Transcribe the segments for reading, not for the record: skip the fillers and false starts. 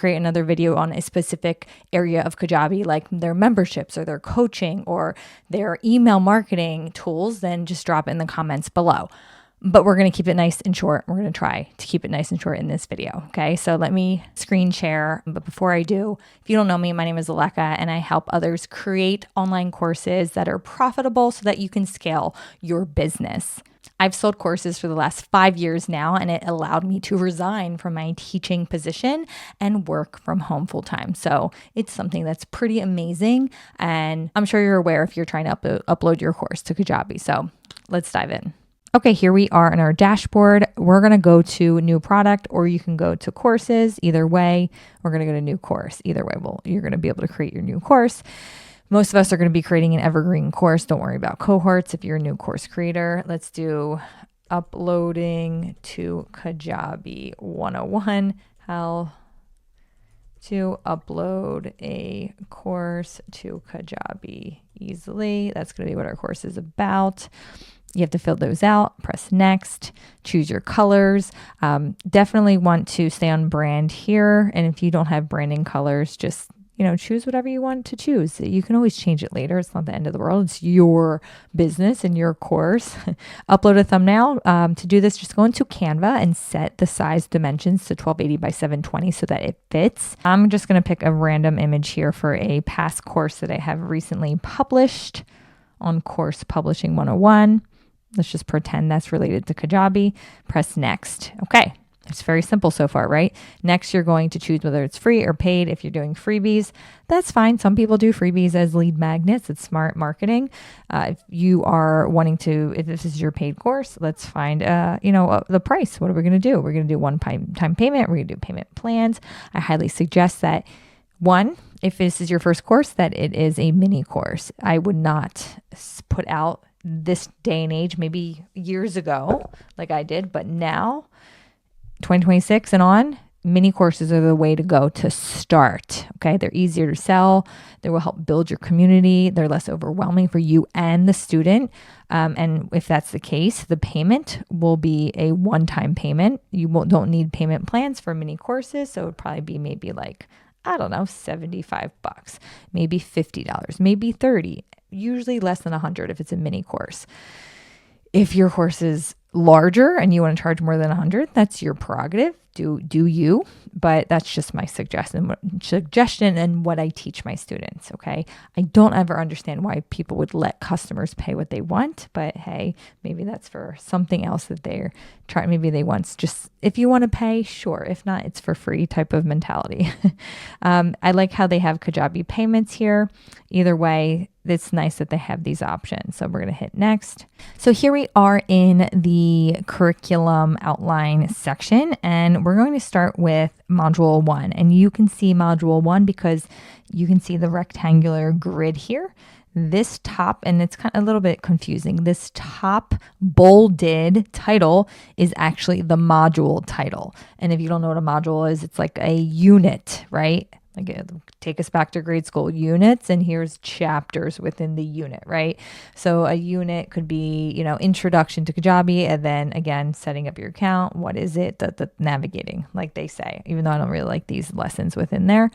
create another video on a specific area of Kajabi, like their memberships or their coaching or their email marketing tools, then just drop it in the comments below. But we're going to keep it nice and short. We're going to try to keep it nice and short in this video. Okay. So let me screen share. But before I do, if you don't know me, my name is Aleka and I help others create online courses that are profitable so that you can scale your business. I've sold courses for the last 5 years now, and it allowed me to resign from my teaching position and work from home full time. So it's something that's pretty amazing. And I'm sure you're aware if you're trying to upload your course to Kajabi. So let's dive in. Okay, here we are in our dashboard. We're going to go to new product, or you can go to courses. Either way, we're going to go to new course. Either way, well, you're going to be able to create your new course. Most of us are going to be creating an evergreen course. Don't worry about cohorts if you're a new course creator. Let's do uploading to Kajabi 101. How to upload a course to Kajabi easily. That's going to be what our course is about. You have to fill those out, press next, choose your colors. Definitely want to stay on brand here. And if you don't have branding colors, just choose whatever you want to choose. You can always change it later. It's not the end of the world. It's your business and your course. Upload a thumbnail. To do this, just go into Canva and set the size dimensions to 1280 by 720 so that it fits. I'm just going to pick a random image here for a past course that I have recently published on Course Publishing 101. Let's just pretend that's related to Kajabi. Press next. Okay. It's very simple so far, right? Next, you're going to choose whether it's free or paid. If you're doing freebies, that's fine. Some people do freebies as lead magnets. It's smart marketing. If you are wanting to, if this is your paid course, let's find, the price. What are we going to do? We're going to do one-time payment. We're going to do payment plans. I highly suggest that one, if this is your first course, that it is a mini course. I would not put out this day and age, maybe years ago, like I did, but now 2026 and on, mini courses are the way to go to start. Okay. They're easier to sell. They will help build your community. They're less overwhelming for you and the student. And if that's the case, the payment will be a one-time payment. You don't need payment plans for mini courses. So it would probably be maybe like, I don't know, $75, maybe $50, maybe $30, usually less than $100 if it's a mini course. If your course is larger and you want to charge more than $100, that's your prerogative. Do you? But that's just my suggestion and what I teach my students. Okay. I don't ever understand why people would let customers pay what they want, but hey, maybe that's for something else that they're trying. Maybe they want just, if you want to pay, sure. If not, it's for free type of mentality. I like how they have Kajabi payments here. Either way, it's nice that they have these options. So we're going to hit next. So here we are in the curriculum outline section, and we're going to start with module 1. And you can see module 1 because you can see the rectangular grid here. This top, and it's kind of a little bit confusing, this top bolded title is actually the module title. And if you don't know what a module is, it's like a unit, right? Like, take us back to grade school, units, and here's chapters within the unit, right? So a unit could be, introduction to Kajabi, and then again, setting up your account. What is it? The navigating, like they say, even though I don't really like these lessons within there.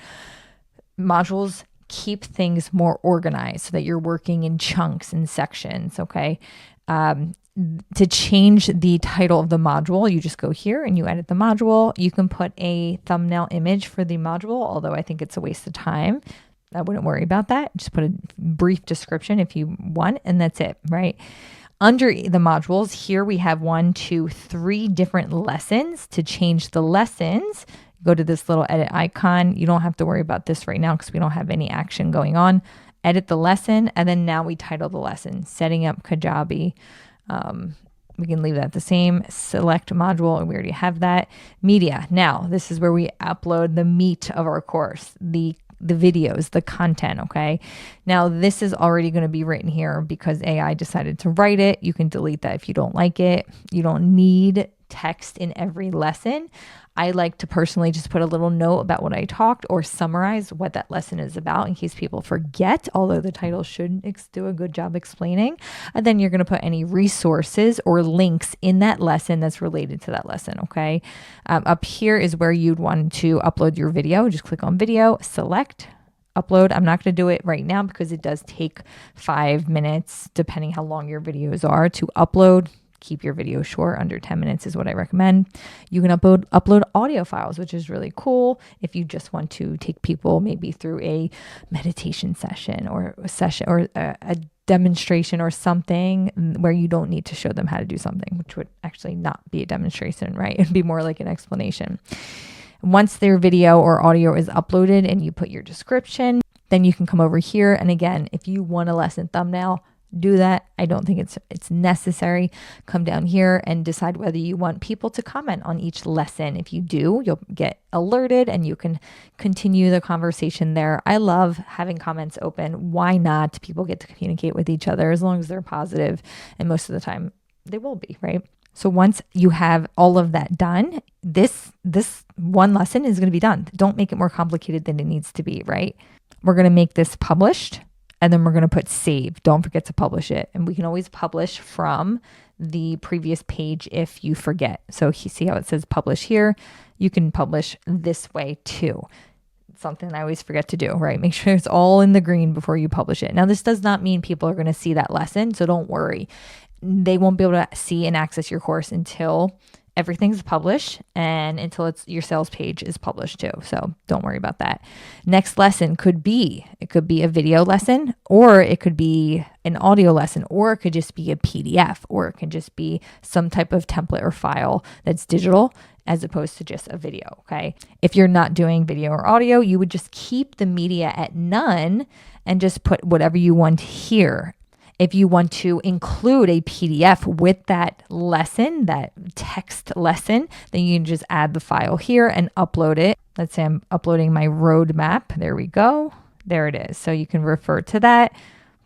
Modules keep things more organized so that you're working in chunks and sections, okay? To change the title of the module, you just go here and you edit the module. You can put a thumbnail image for the module, although I think it's a waste of time. I wouldn't worry about that. Just put a brief description if you want, and that's it, right? Under the modules, here we have 1, 2, 3 different lessons. To change the lessons, go to this little edit icon. You don't have to worry about this right now because we don't have any action going on. Edit the lesson, and then now we title the lesson, Setting Up Kajabi. We can leave that the same. Select module, and we already have that. Media. Now, this is where we upload the meat of our course, the videos, the content, okay? Now, this is already going to be written here because AI decided to write it. You can delete that if you don't like it. You don't need text in every lesson. I like to personally just put a little note about what I talked or summarize what that lesson is about in case people forget, although the title should do a good job explaining. And then you're going to put any resources or links in that lesson that's related to that lesson, okay? Up here is where you'd want to upload your video. Just click on video, select, upload. I'm not going to do it right now because it does take 5 minutes, depending how long your videos are, to upload. Keep your video short, under 10 minutes is what I recommend. You can upload audio files, which is really cool if you just want to take people maybe through a meditation session or a demonstration or something where you don't need to show them how to do something, which would actually not be a demonstration, right? It'd be more like an explanation. Once their video or audio is uploaded and you put your description, then you can come over here. And again, if you want a lesson thumbnail, do that. I don't think it's necessary. Come down here and decide whether you want people to comment on each lesson. If you do, you'll get alerted and you can continue the conversation there. I love having comments open. Why not? People get to communicate with each other as long as they're positive, and most of the time they will be, right? So once you have all of that done, this one lesson is going to be done. Don't make it more complicated than it needs to be, right? We're going to make this published. And then we're going to put save. Don't forget to publish it. And we can always publish from the previous page if you forget. So you see how it says publish here? You can publish this way too. It's something I always forget to do, right? Make sure it's all in the green before you publish it. Now, this does not mean people are going to see that lesson, so don't worry. They won't be able to see and access your course until everything's published and until your sales page is published too. So don't worry about that. Next lesson could be a video lesson, or it could be an audio lesson, or it could just be a PDF, or it can just be some type of template or file that's digital as opposed to just a video, okay? If you're not doing video or audio, you would just keep the media at none and just put whatever you want here. If you want to include a PDF with that lesson, that text lesson, then you can just add the file here and upload it. Let's say I'm uploading my roadmap. There we go. There it is. So you can refer to that,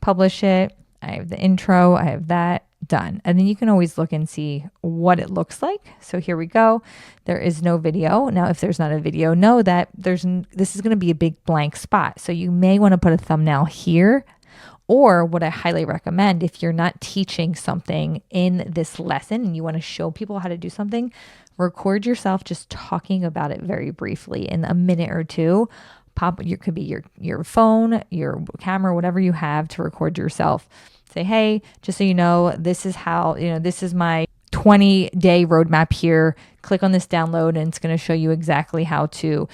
publish it. I have the intro. I have that done. And then you can always look and see what it looks like. So here we go. There is no video. Now, if there's not a video, know that this is going to be a big blank spot. So you may want to put a thumbnail here. Or what I highly recommend, if you're not teaching something in this lesson and you want to show people how to do something, record yourself just talking about it very briefly in a minute or two. Could be your phone, your camera, whatever you have to record yourself. Say, hey, just so you know, this is how, this is my 20-day roadmap here. Click on this download and it's going to show you exactly how to,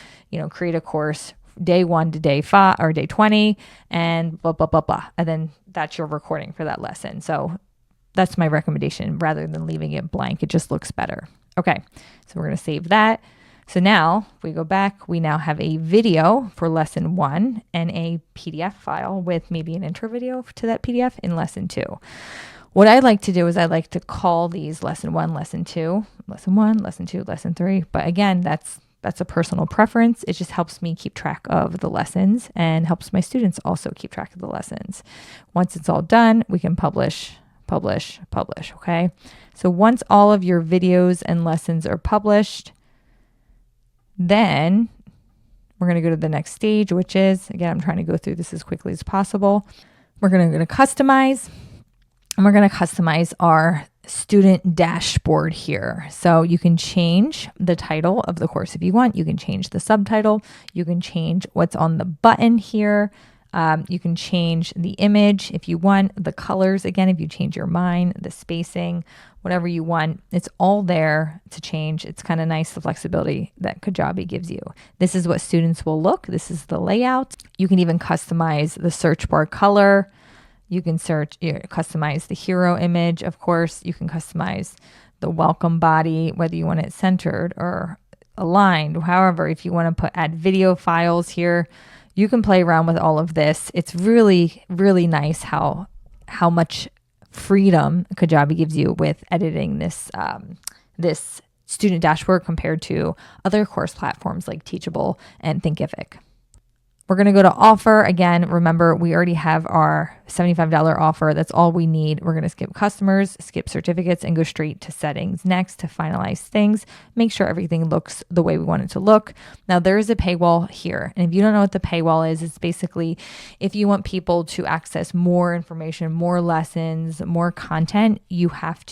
create a course day 1 to day 5 or day 20 and blah, blah, blah, blah. And then that's your recording for that lesson. So that's my recommendation rather than leaving it blank. It just looks better. Okay. So we're going to save that. So now if we go back, we now have a video for lesson 1 and a PDF file with maybe an intro video to that PDF in lesson 2. What I like to do is I like to call these lesson 1, lesson 2, lesson 1, lesson 2, lesson 3. But again, that's a personal preference. It just helps me keep track of the lessons and helps my students also keep track of the lessons. Once it's all done, we can publish, okay? So once all of your videos and lessons are published, then we're going to go to the next stage, which is, again, I'm trying to go through this as quickly as possible. We're going to go to customize, and we're going to customize our student dashboard here. So you can change the title of the course if you want. You can change the subtitle. You can change what's on the button here. You can change the image if you want, the colors, again, if you change your mind, the spacing, whatever you want. It's all there to change. It's kind of nice, the flexibility that Kajabi gives you. This is what students will look. This is the layout. You can even customize the search bar color. You can customize the hero image, of course. You can customize the welcome body, whether you want it centered or aligned. However, if you want to add video files here, you can play around with all of this. It's really, really nice how much freedom Kajabi gives you with editing this student dashboard compared to other course platforms like Teachable and Thinkific. We're going to go to offer. Again, remember, we already have our $75 offer. That's all we need. We're going to skip customers, skip certificates, and go straight to settings next to finalize things. Make sure everything looks the way we want it to look. Now, there is a paywall here. And if you don't know what the paywall is, it's basically if you want people to access more information, more lessons, more content, they have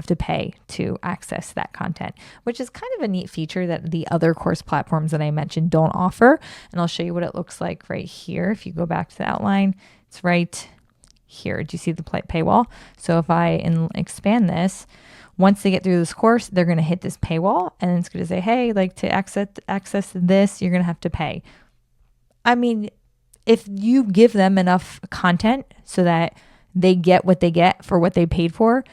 to pay to access that content, which is kind of a neat feature that the other course platforms that I mentioned don't offer. And I'll show you what it looks like right here. If you go back to the outline, it's right here. Do you see the paywall? So if I expand this, once they get through this course, they're going to hit this paywall and it's going to say, hey, like to access this, you're going to have to pay. I mean, if you give them enough content so that they get what they get for what they paid for,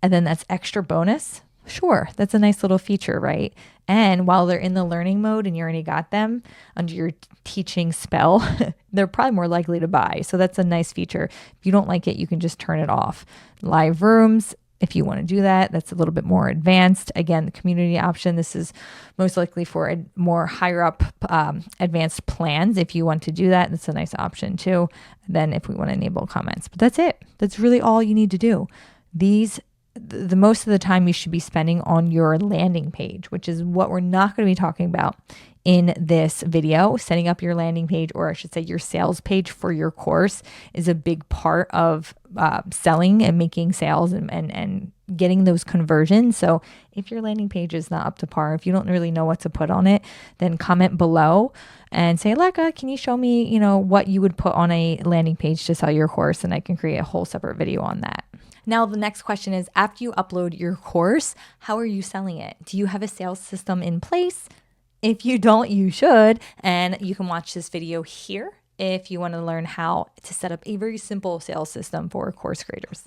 and then that's extra bonus, sure, that's a nice little feature, right? And while they're in the learning mode and you already got them under your teaching spell, they're probably more likely to buy. So that's a nice feature. If you don't like it, you can just turn it off. Live rooms, if you want to do that, that's a little bit more advanced. Again, the community option, this is most likely for a more higher up advanced plans. If you want to do that, that's a nice option too. Then if we want to enable comments, but that's it. That's really all you need to do. The most of the time you should be spending on your landing page, which is what we're not going to be talking about in this video. Setting up your landing page, or I should say your sales page for your course, is a big part of selling and making sales and getting those conversions. So if your landing page is not up to par, if you don't really know what to put on it, then comment below and say, Lekka, can you show me, what you would put on a landing page to sell your course? And I can create a whole separate video on that. Now, the next question is, after you upload your course, how are you selling it? Do you have a sales system in place? If you don't, you should. And you can watch this video here if you want to learn how to set up a very simple sales system for course creators.